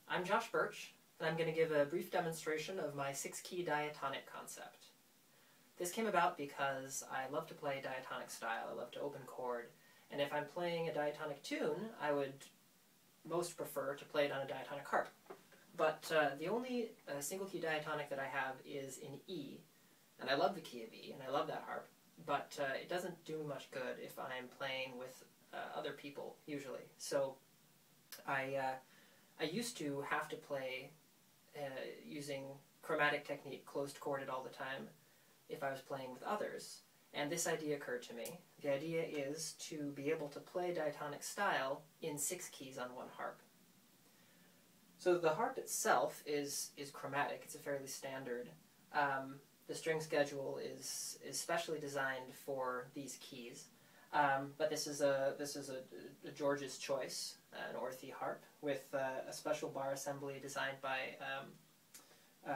I'm Josh Birch, and I'm going to give a brief demonstration of my 6-key diatonic concept. This came about because I love to play diatonic style, I love to open chord, and if I'm playing a diatonic tune, I would most prefer to play it on a diatonic harp. But the only single key diatonic that I have is in E, and I love the key of E, and I love that harp, but it doesn't do me much good if I'm playing with other people, usually. So I used to have to play using chromatic technique, closed chorded all the time, if I was playing with others. And this idea occurred to me. The idea is to be able to play diatonic style in 6 keys on one harp. So the harp itself is chromatic. It's a fairly standard. The string schedule is specially designed for these keys. But this is a George's choice, an Orthey harp, with a special bar assembly designed by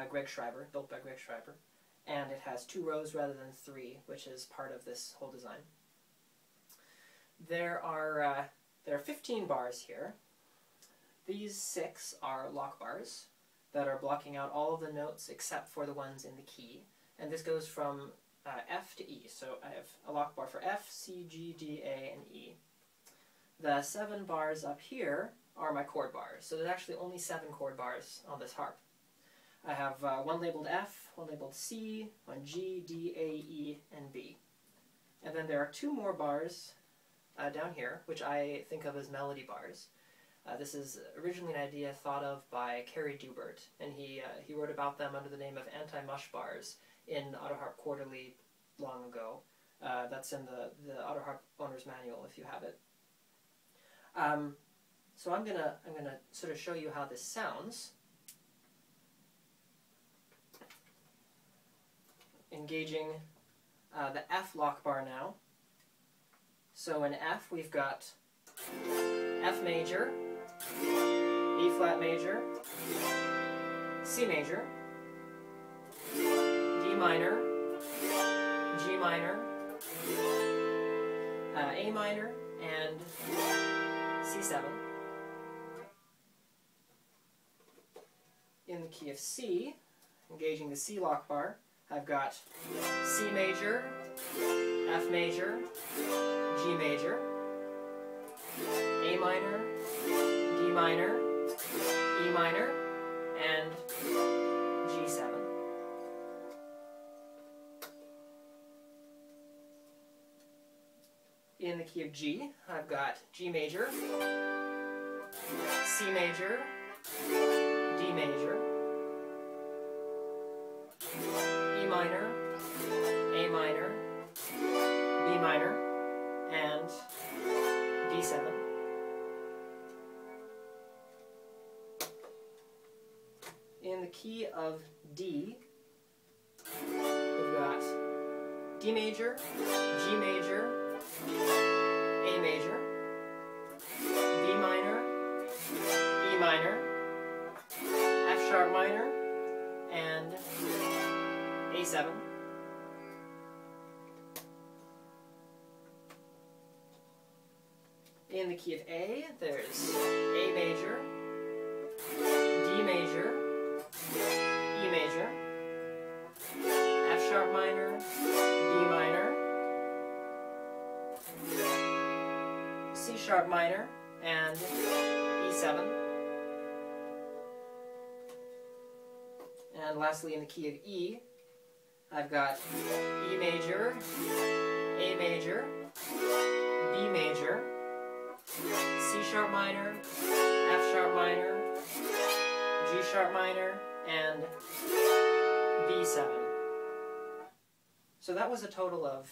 Greg Schreiber, built by Greg Schreiber. And it has 2 rows rather than 3, which is part of this whole design. There are 15 bars here. These 6 are lock bars that are blocking out all of the notes except for the ones in the key. And this goes from F to E. So I have a lock bar for F, C, G, D, A, and E. The 7 bars up here are my chord bars. So there's actually only 7 chord bars on this harp. I have one labeled F, one labeled C, one G, D, A, E, and B. And then there are 2 more bars down here, which I think of as melody bars. This is originally an idea thought of by Carrie Dubert, and he wrote about them under the name of anti-mush bars in Autoharp Quarterly long ago. That's in the Autoharp owner's manual if you have it. So I'm gonna sort of show you how this sounds. Engaging the F lock bar now. So in F we've got F major, B flat major, C major, D minor, G minor, A minor, and C7. In the key of C, engaging the C lock bar, I've got C major, F major, G major, A minor, D minor, E minor, and G7. In the key of G, I've got G major, C major, D major, E minor, A minor, B minor, and D7. In the key of D, we've got D major, G major, A major, B minor, E minor, F sharp minor, and A7. In the key of A, there's A major, D major, E major, F sharp minor, B minor, C sharp minor, and E7. And lastly, in the key of E, I've got E major, A major, B major, C sharp minor, F sharp minor, G sharp minor, and B7. So that was a total of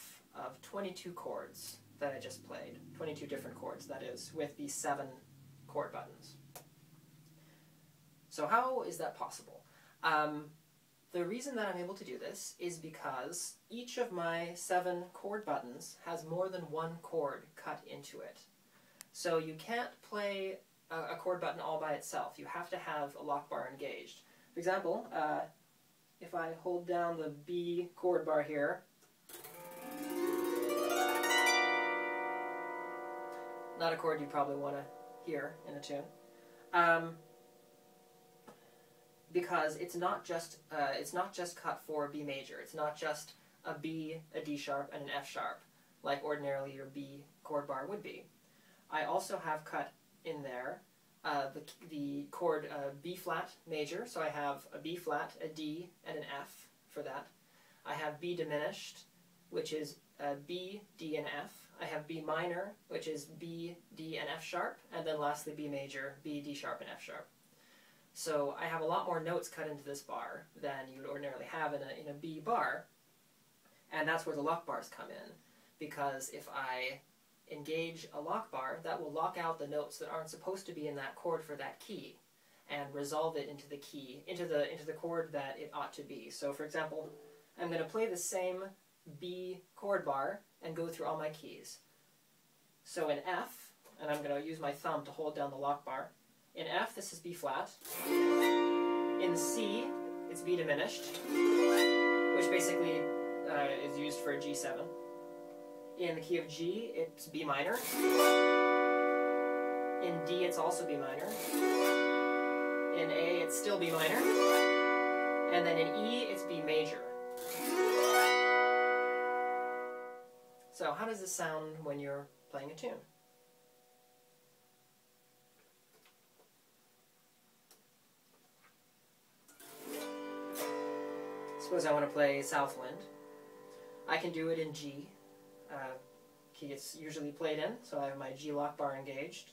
22 chords that I just played. 22 different chords, that is, with these 7 chord buttons. So how is that possible? The reason that I'm able to do this is because each of my 7 chord buttons has more than 1 chord cut into it. So you can't play a chord button all by itself. You have to have a lock bar engaged. For example, if I hold down the B chord bar here, not a chord you probably want to hear in a tune, because it's not just cut for B major. It's not just a B, a D sharp, and an F sharp, like ordinarily your B chord bar would be. I also have cut in there the chord B flat major, so I have a B flat, a D, and an F for that. I have B diminished, which is B, D, and F. I have B minor, which is B, D, and F sharp, and then lastly B major, B, D sharp, and F sharp. So I have a lot more notes cut into this bar than you would ordinarily have in a B bar, and that's where the lock bars come in, because if I engage a lock bar, that will lock out the notes that aren't supposed to be in that chord for that key, and resolve it into the key, into the chord that it ought to be. So for example, I'm going to play the same B chord bar and go through all my keys. So in F, and I'm going to use my thumb to hold down the lock bar. In F, this is B flat. In C, it's B diminished, which basically is used for a G7. In the key of G, it's B minor. In D, it's also B minor. In A, it's still B minor. And then in E, it's B major. So how does this sound when you're playing a tune? Suppose I want to play Southwind. I can do it in G, key it's usually played in, so I have my G lock bar engaged.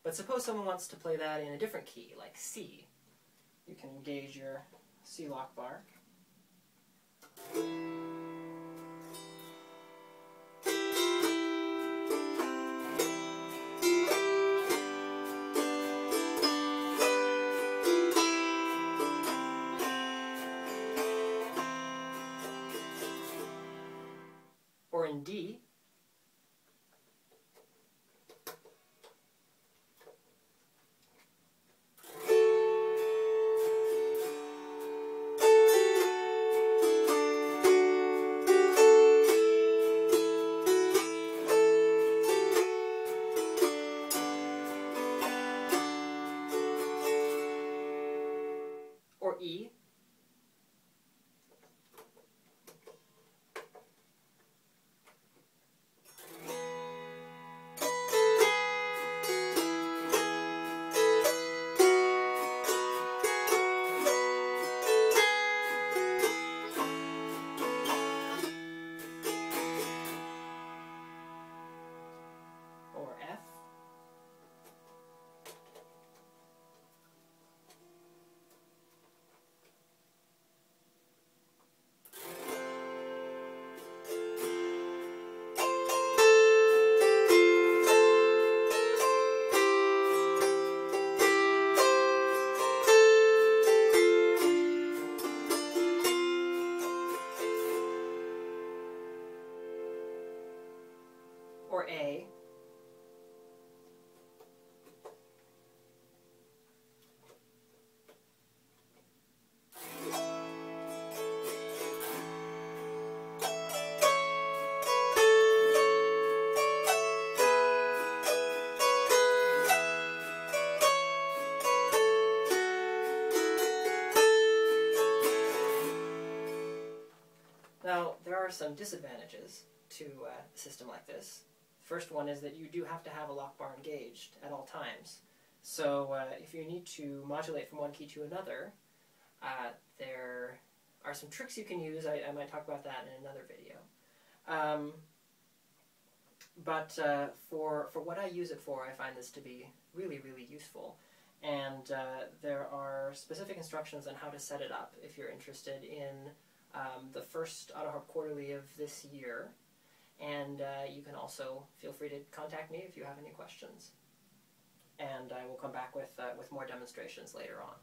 But suppose someone wants to play that in a different key, like C. You can engage your C lock bar. Or in D. Or E. Or F. Or A. Now, there are some disadvantages to a system like this. The first one is that you do have to have a lock bar engaged at all times. So if you need to modulate from one key to another, there are some tricks you can use. I might talk about that in another video. But for what I use it for, I find this to be really, really useful. And there are specific instructions on how to set it up if you're interested in the first Autoharp Quarterly of this year. And you can also feel free to contact me if you have any questions. And I will come back with more demonstrations later on.